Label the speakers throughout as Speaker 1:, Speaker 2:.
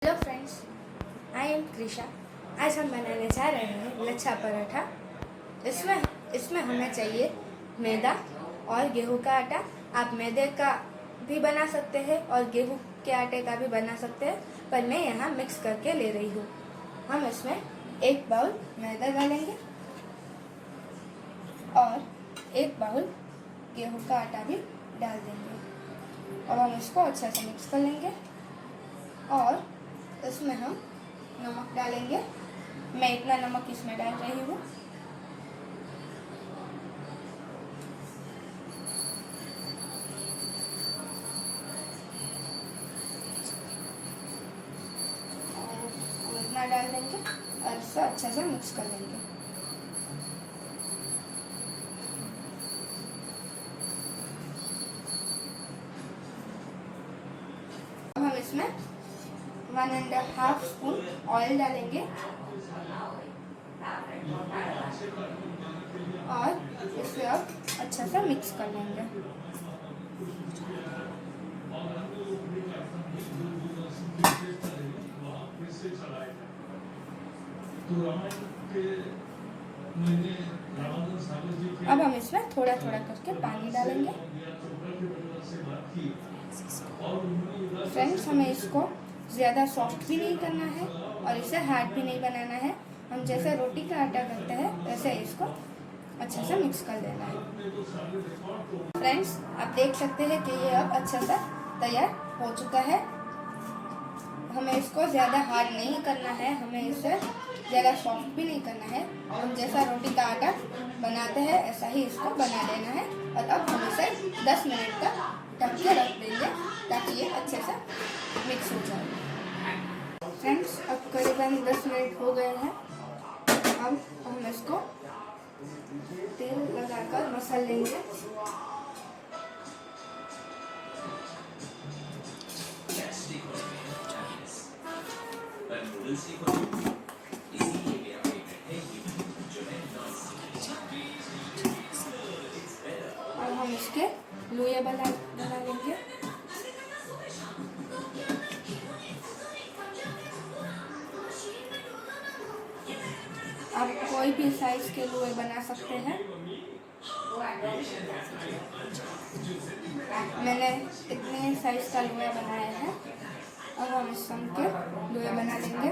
Speaker 1: Hello friends, I am Krisha. आज हम बनाने जा रहे हैं लच्छा पराठा। इसमें हमें चाहिए मैदा और गेहूं का आटा। आप मैदे का भी बना सकते हैं और गेहूं के आटे का भी बना सकते हैं, पर मैं यहाँ मिक्स करके ले रही हूँ। हम इसमें 1 बाउल मैदा डालेंगे और 1 बाउल गेहूं का आटा भी डाल देंगे और हम इसको अच्छे से मिक्स कर लेंगे। और इसमें हम नमक डालेंगे। मैं इतना नमक इसमें डाल रही हूँ। और इतना डाल देंगे और इसको अच्छे से मिक्स कर लेंगे। अब हम इसमें 1.5 स्पून ऑयल डालेंगे और इसे अब अच्छे से मिक्स कर लेंगे। अब हम इसमें थोड़ा थोड़ा करके पानी डालेंगे। फ्रेंड्स, हमें इसको ज़्यादा सॉफ्ट भी नहीं करना है और इसे हार्ड भी नहीं बनाना है। हम जैसे रोटी का आटा करते हैं वैसे इसको अच्छे से मिक्स कर देना है। फ्रेंड्स, आप देख सकते हैं कि ये अब अच्छे से तैयार हो चुका है। हमें इसको ज़्यादा हार्ड नहीं करना है, हमें इसे ज़्यादा सॉफ्ट भी नहीं करना है। हम जैसा रोटी का आटा बनाते हैं ऐसा ही इसको बना लेना है। और अब हम इसे 10 मिनट तक ढक के रख देंगे ताकि ये अच्छे से मिक्स हो जाए। फ्रेंड्स, अब करीबन 10 मिनट हो गए हैं। अब हम इसको तेल लगाकर मसल लेंगे। अब हम इसके लोई बना लेंगे। आप कोई भी साइज के लोई बना सकते हैं। मैंने इतने साइज का लोया बनाया है। अब हम इस सम के लोया बना लेंगे।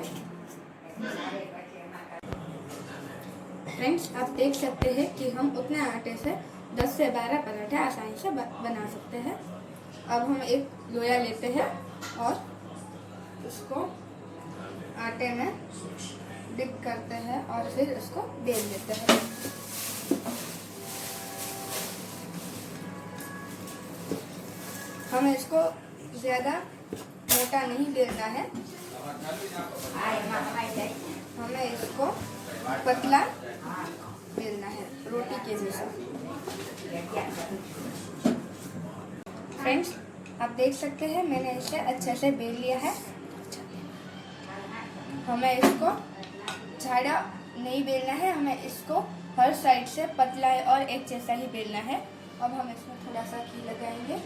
Speaker 1: फ्रेंड्स, आप देख सकते हैं कि हम उतने आटे से 10 से 12 पराठे आसानी से बना सकते हैं। अब हम एक लोया लेते हैं और उसको आटे में डिप करते हैं और फिर इसको बेल लेते हैं। हमें इसको ज़्यादा मोटा नहीं बेलना है, हमें इसको पतला बेलना है, रोटी के जैसा। फ्रेंड्स, आप देख सकते हैं मैंने इसे अच्छे से बेल लिया है। हमें इसको झाड़ा नहीं बेलना है, हमें इसको हर साइड से पतला और एक जैसा ही बेलना है। अब हम इसमें थोड़ा सा घी लगाएंगे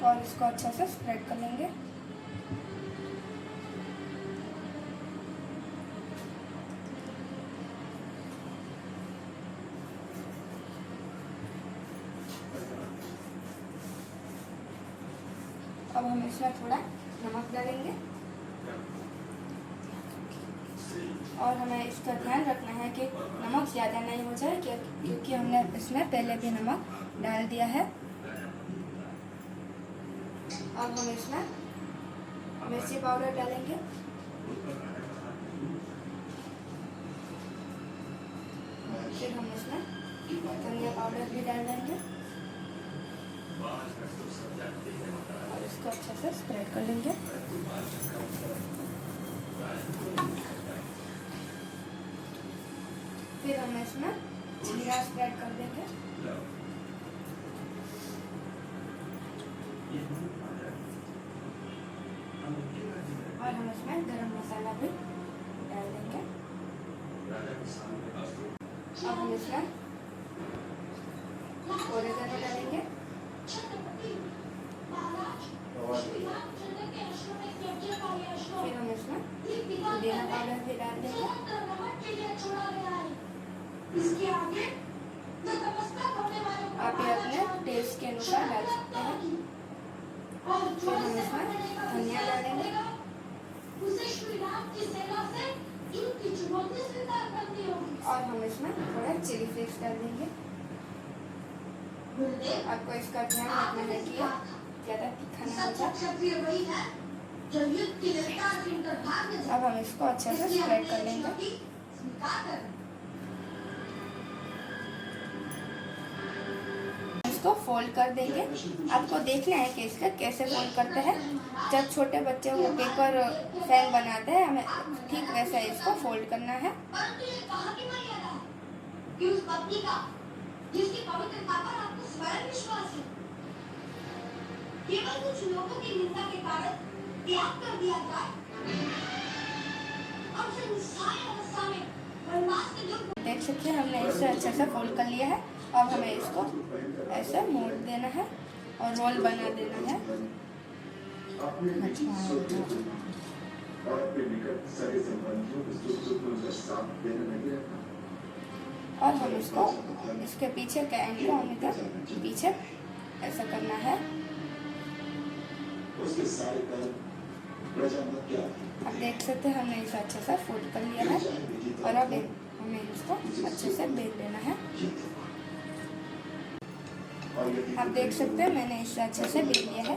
Speaker 1: और इसको अच्छे से स्प्रेड कर लेंगे। अब हम इसमें थोड़ा नमक डालेंगे और हमें इसका ध्यान रखना है कि नमक ज़्यादा नहीं हो जाए, क्योंकि हमने इसमें पहले भी नमक डाल दिया है। अब हम इसमें मिर्ची पाउडर डालेंगे फिर हम इसमें धनिया पाउडर भी डाल देंगे और इसको अच्छे से स्प्रेड कर लेंगे। फिर हम इसमें जीरा स्प्रेड कर देंगे और हम इसमें गरम मसाला भी डाल देंगे। अब हम इसमें ओरिगेनो डालेंगे। फिर हम इसमें पुदीना पाउडर भी डाल देंगे। आप ये अपने टेस्ट के अनुसार डाल सकते हैं। फिर हम इसमें धनिया डालेंगे और हम इसमें थोड़ा चिली फ्लेक्स डाल देंगे। आपको इसका ध्यान रखना है कि ज़्यादा तीखा ना हो जाए। अब हम इसको अच्छे से स्प्रेड कर लेंगे। इसको फोल्ड कर देंगे। आपको देखना है कि इसका कैसे फोल्ड करते हैं। जब छोटे बच्चे वो पेपर फैन बनाते हैं, हमें ठीक वैसा इसको फोल्ड करना है। जिसकी पवित्रता पर आपको स्वयं विश्वास है, केवल कुछ लोगों की निंदा के कारण त्याग कर दिया जाए। देख सकते हैं हमने इसे अच्छे से फोल्ड कर लिया है। अब हमें इसको ऐसे मोड़ देना है और रोल बना देना है। और हम इसको इसके पीछे के एंड को हम इधर पीछे ऐसा करना है। आप देख सकते हैं हमने इसे अच्छे से फोल्ड कर लिया है और अब हमें इसको अच्छे से बेल लेना है। आप देख सकते हैं मैंने इसे अच्छे से बेल लिया है।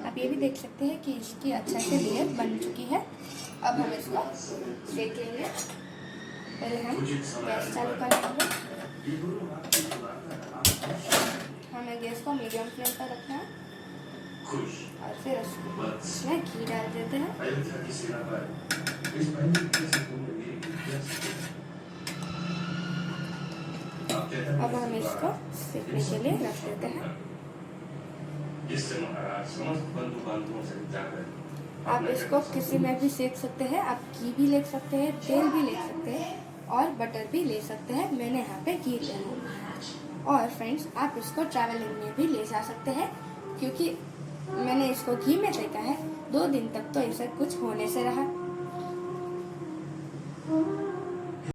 Speaker 1: आप ये भी देख सकते हैं कि इसकी अच्छे से लेयर बन चुकी है। अब हम इसको सेक लेंगे। पहले हम गैस चालू कर लेंगे। हमें गैस को मीडियम फ्लेम पर रखना है और फिर इसमें घी डाल देते हैं। अब हम इसको सेकने के लिए रख देते हैं। आप इसको किसी में भी सेक सकते हैं। आप घी भी ले सकते हैं, तेल भी ले सकते हैं और बटर भी ले सकते हैं। मैंने यहाँ पे घी लिया है। और फ्रेंड्स, आप इसको ट्रैवलिंग में भी ले जा सकते हैं, क्योंकि मैंने इसको घी में सेका है। 2 दिन तक तो इसे कुछ होने से रहा।